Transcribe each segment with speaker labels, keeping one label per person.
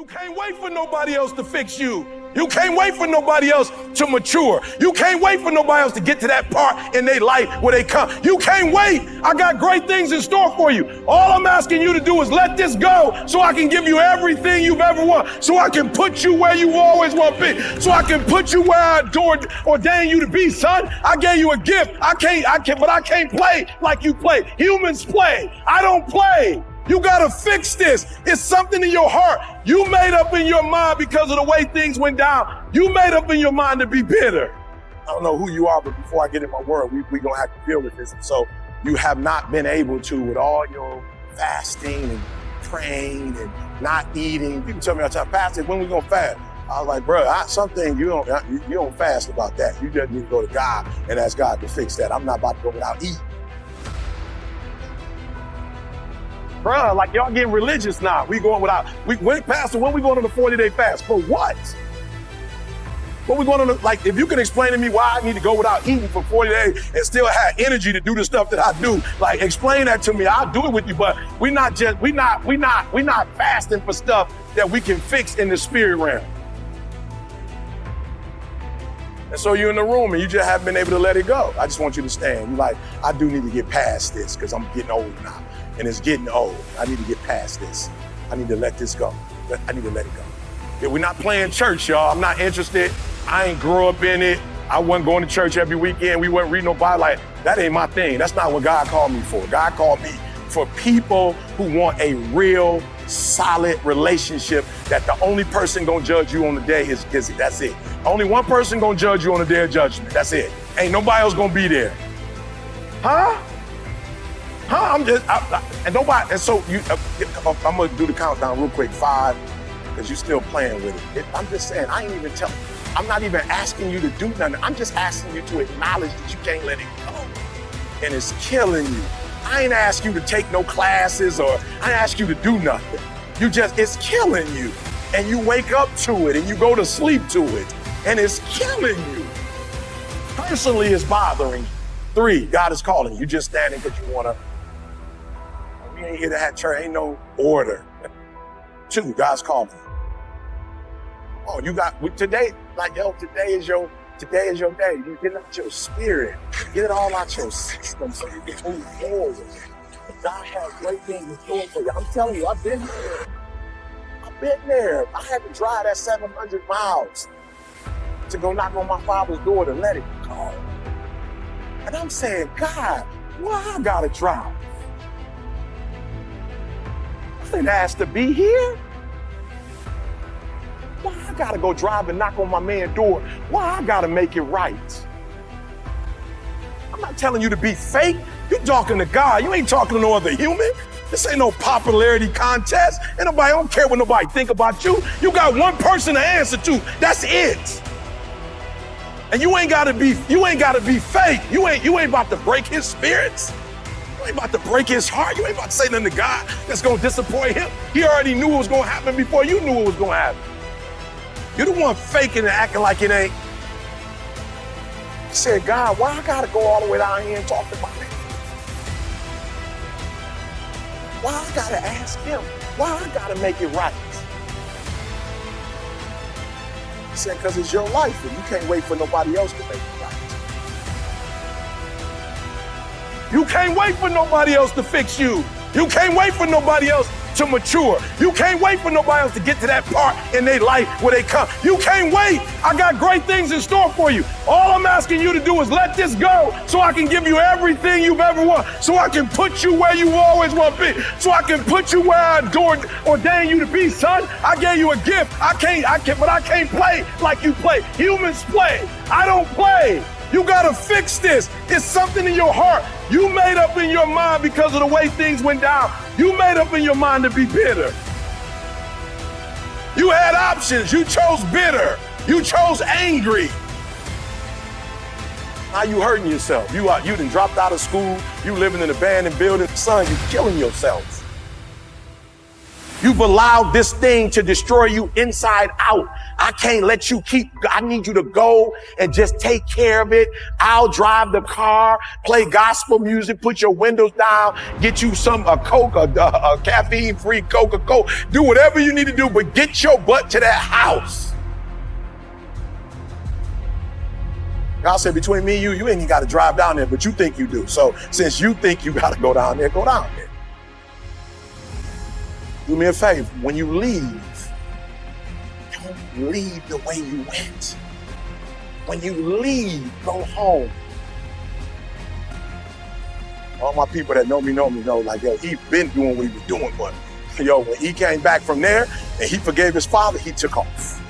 Speaker 1: You can't wait for nobody else to fix you. You can't wait for nobody else to mature. You can't wait for nobody else to get to that part in their life where they come. You can't wait. I got great things in store for you. All I'm asking you to do is let this go so I can give you everything you've ever wanted. So I can put you where you always want to be. So I can put you where I ordained you to be, son. I gave you a gift. But I can't play like you play. Humans play. I don't play. You gotta fix this. It's something in your heart. You made up in your mind because of the way things went down. You made up in your mind to be bitter. I don't know who you are, but before I get in my word, we gonna have to deal with this. So you have not been able to, with all your fasting and praying and not eating. People tell me all the time, Pastor, when we gonna fast? I was like, bro, something you don't fast about that. You just need to go to God and ask God to fix that. I'm not about to go without eating. Bruh, like y'all getting religious now. We going without, Pastor, when we going on a 40-day fast? For what? What we going on, like, if you can explain to me why I need to go without eating for 40 days and still have energy to do the stuff that I do, like, explain that to me. I'll do it with you, but we're not fasting for stuff that we can fix in the spirit realm. And so you're in the room and you just haven't been able to let it go. I just want you to stand. You're like, I do need to get past this because I'm getting old now. And it's getting old. I need to get past this. I need to let this go. I need to let it go. Yeah, we're not playing church, y'all. I'm not interested. I ain't grew up in it. I wasn't going to church every weekend. We wasn't reading no Bible. Like, that ain't my thing. That's not what God called me for. God called me for people who want a real, solid relationship that the only person gonna judge you on the day is that's it. Only one person gonna judge you on the day of judgment. That's it. Ain't nobody else gonna be there. Huh? I'm gonna do the countdown real quick. 5, because you still playing with it. I'm just saying, I'm not even asking you to do nothing. I'm just asking you to acknowledge that you can't let it go. And it's killing you. I ain't ask you to take no classes or I ain't ask you to do nothing. It's killing you. And you wake up to it and you go to sleep to it. And it's killing you. Personally, it's bothering you. 3, God is calling you. Just standing because you wanna. We ain't here to have church, ain't no order. 2, God's calling you. Oh, today, like, yo, today is your day. You get out your spirit. Get it all out your system so you can move forward. God has great things in store for you. I'm telling you, I've been there. I had to drive that 700 miles to go knock on my father's door to let it go. And I'm saying, God, why I gotta drive? I didn't ask to be here. Why I gotta go drive and knock on my man's door? Why I gotta make it right? I'm not telling you to be fake. You talking to God. You ain't talking to no other human. This ain't no popularity contest. Ain't nobody, I don't care what nobody think about you. You got one person to answer to. That's it. And you ain't gotta be fake. You ain't about to break his spirits. You ain't about to break his heart. You ain't about to say nothing to God that's gonna disappoint him. He already knew what was gonna happen before you knew what was gonna happen. You're the one faking and acting like it ain't. He said, God, why I gotta go all the way down here and talk to my man? Why I gotta ask him? Why I gotta make it right? He said, because it's your life and you can't wait for nobody else to make it right. You can't wait for nobody else to fix you. You can't wait for nobody else to mature. You can't wait for nobody else to get to that part in their life where they come. You can't wait. I got great things in store for you. All I'm asking you to do is let this go so I can give you everything you've ever wanted. So I can put you where you always want to be. So I can put you where I ordained you to be, son. I gave you a gift. But I can't play like you play. Humans play. I don't play. You gotta fix this. It's something in your heart. You made up in your mind because of the way things went down. You made up in your mind to be bitter. You had options. You chose bitter. You chose angry. Now you hurting yourself. You done dropped out of school. You living in an abandoned building. Son, you're killing yourself. You've allowed this thing to destroy you inside out. I can't let you I need you to go and just take care of it. I'll drive the car, play gospel music, put your windows down, get you a Coke, a caffeine-free Coca-Cola. Do whatever you need to do, but get your butt to that house. God said, between me and you ain't even got to drive down there, but you think you do. So since you think you got to go down there, go down there. Do me a favor, when you leave, don't leave the way you went. When you leave, go home. All my people that know me know, like, yo, he been doing what he was doing, but yo, when he came back from there and he forgave his father, he took off.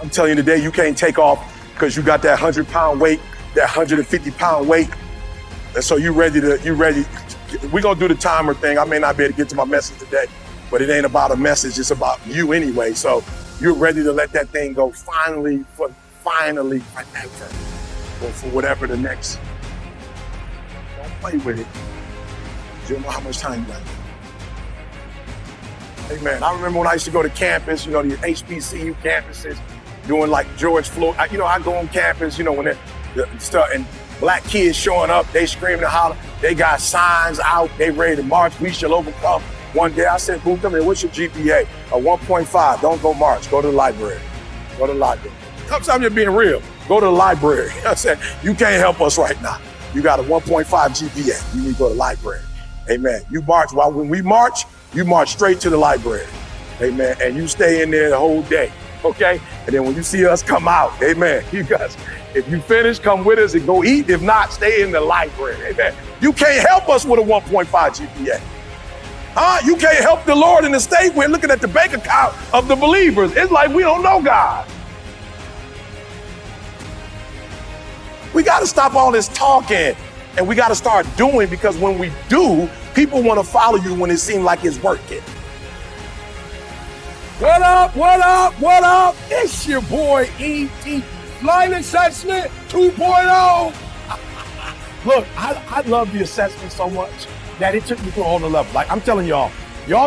Speaker 1: I'm telling you today, you can't take off because you got that 100-pound weight, that 150-pound weight. And so you ready. We're gonna do the timer thing. I may not be able to get to my message today, but it ain't about a message, it's about you anyway. So you're ready to let that thing go finally, forever, or for whatever the next. Don't play with it. You don't know how much time you got. Hey man, I remember when I used to go to campus, the HBCU campuses, doing like George Floyd. I go on campus, when the stuff, and black kids showing up, they screaming and hollering. They got signs out, they ready to march. We shall overcome. One day I said, boo, come here, what's your GPA? A 1.5, don't go march, go to the library. Go to the library. Sometimes you're being real, go to the library. I said, you can't help us right now. You got a 1.5 GPA, you need to go to the library. Amen. You march, when we march, you march straight to the library. Amen, and you stay in there the whole day, okay? And then when you see us come out, amen, you guys, if you finish, come with us and go eat. If not, stay in the library, amen. You can't help us with a 1.5 GPA. You can't help the Lord in the state. We're looking at the bank account of the believers. It's like we don't know God. We got to stop all this talking and we got to start doing, because when we do, people want to follow you when it seems like it's working.
Speaker 2: What up, what up, what up? It's your boy E.T. Line Assessment 2.0. Look, I love the assessment so much that it took me to a whole nother level. Like I'm telling y'all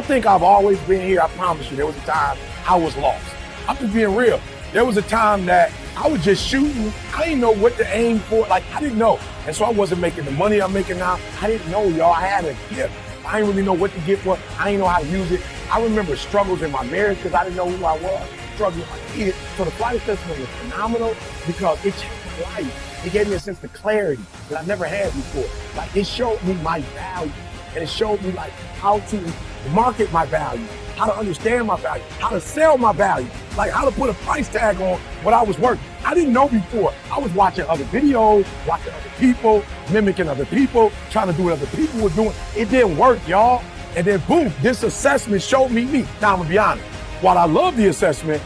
Speaker 2: think I've always been here. I promise you, there was a time I was lost. I'm just being real. There was a time that I was just shooting. I didn't know what to aim for. Like, I didn't know. And so I wasn't making the money I'm making now. I didn't know, y'all. I had a gift. I didn't really know what to get for. I didn't know how to use it. I remember struggles in my marriage because I didn't know who I was. Struggling with my kids. So the flight assessment was phenomenal because it changed my life. It gave me a sense of clarity that I never had before. Like, it showed me my value. And it showed me like how to market my value, how to understand my value, how to sell my value, like how to put a price tag on what I was worth. I didn't know before. I was watching other videos, watching other people, mimicking other people, trying to do what other people were doing. It didn't work, y'all. And then boom, this assessment showed me me. Now I'm gonna be honest, while I love the assessment,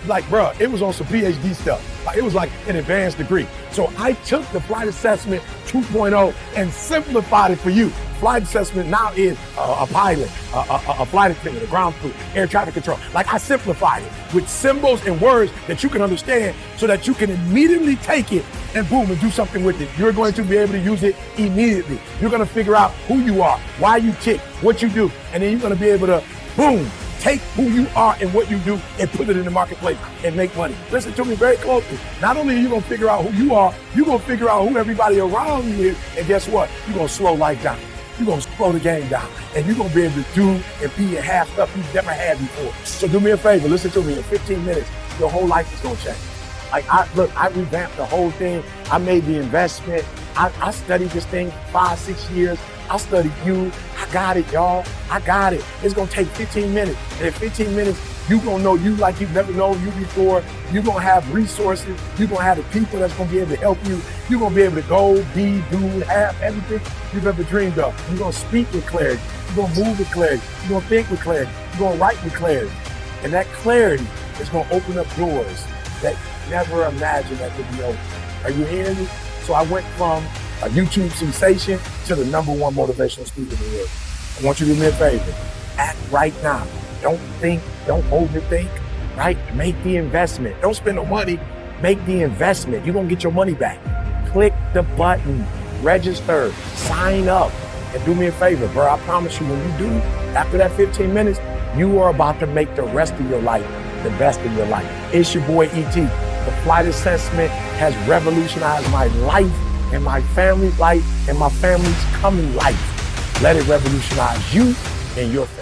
Speaker 2: like, bro, it was on some PhD stuff. Like, it was like an advanced degree. So I took the Flight Assessment 2.0 and simplified it for you. Flight assessment now is a pilot, a flight attendant, a ground crew, air traffic control. Like, I simplified it with symbols and words that you can understand so that you can immediately take it and boom, and do something with it. You're going to be able to use it immediately. You're going to figure out who you are, why you tick, what you do, and then you're going to be able to, boom, take who you are and what you do and put it in the marketplace and make money. Listen to me very closely. Not only are you going to figure out who you are, you're going to figure out who everybody around you is, and guess what? You're going to slow life down. You're going to slow the game down, and you're going to be able to do and be and have stuff you've never had before. So do me a favor, listen to me. In 15 minutes, your whole life is going to change. Like, I revamped the whole thing. I made the investment. I studied this thing 5-6 years. I studied you. I got it, y'all. I got it. It's going to take 15 minutes. And in 15 minutes, you're going to know you like you've never known you before. You're going to have resources. You're going to have the people that's going to be able to help you. You're going to be able to go, be, do, have everything you've ever dreamed of. You're going to speak with clarity. You're going to move with clarity. You're going to think with clarity. You're going to write with clarity. And that clarity is going to open up doors that you never imagined that could be open. Are you hearing me? So I went from a YouTube sensation to the #1 motivational speaker in the world. I want you to do me a favor. Act right now. Don't think, don't overthink, right? Make the investment. Don't spend no money. Make the investment. You're going to get your money back. Click the button, register, sign up, and do me a favor, bro. I promise you, when you do, After that 15 minutes, you are about to make the rest of your life the best of your life. It's your boy E.T. The flight assessment has revolutionized my life and my family's life and my family's coming life. Let it revolutionize you and your family.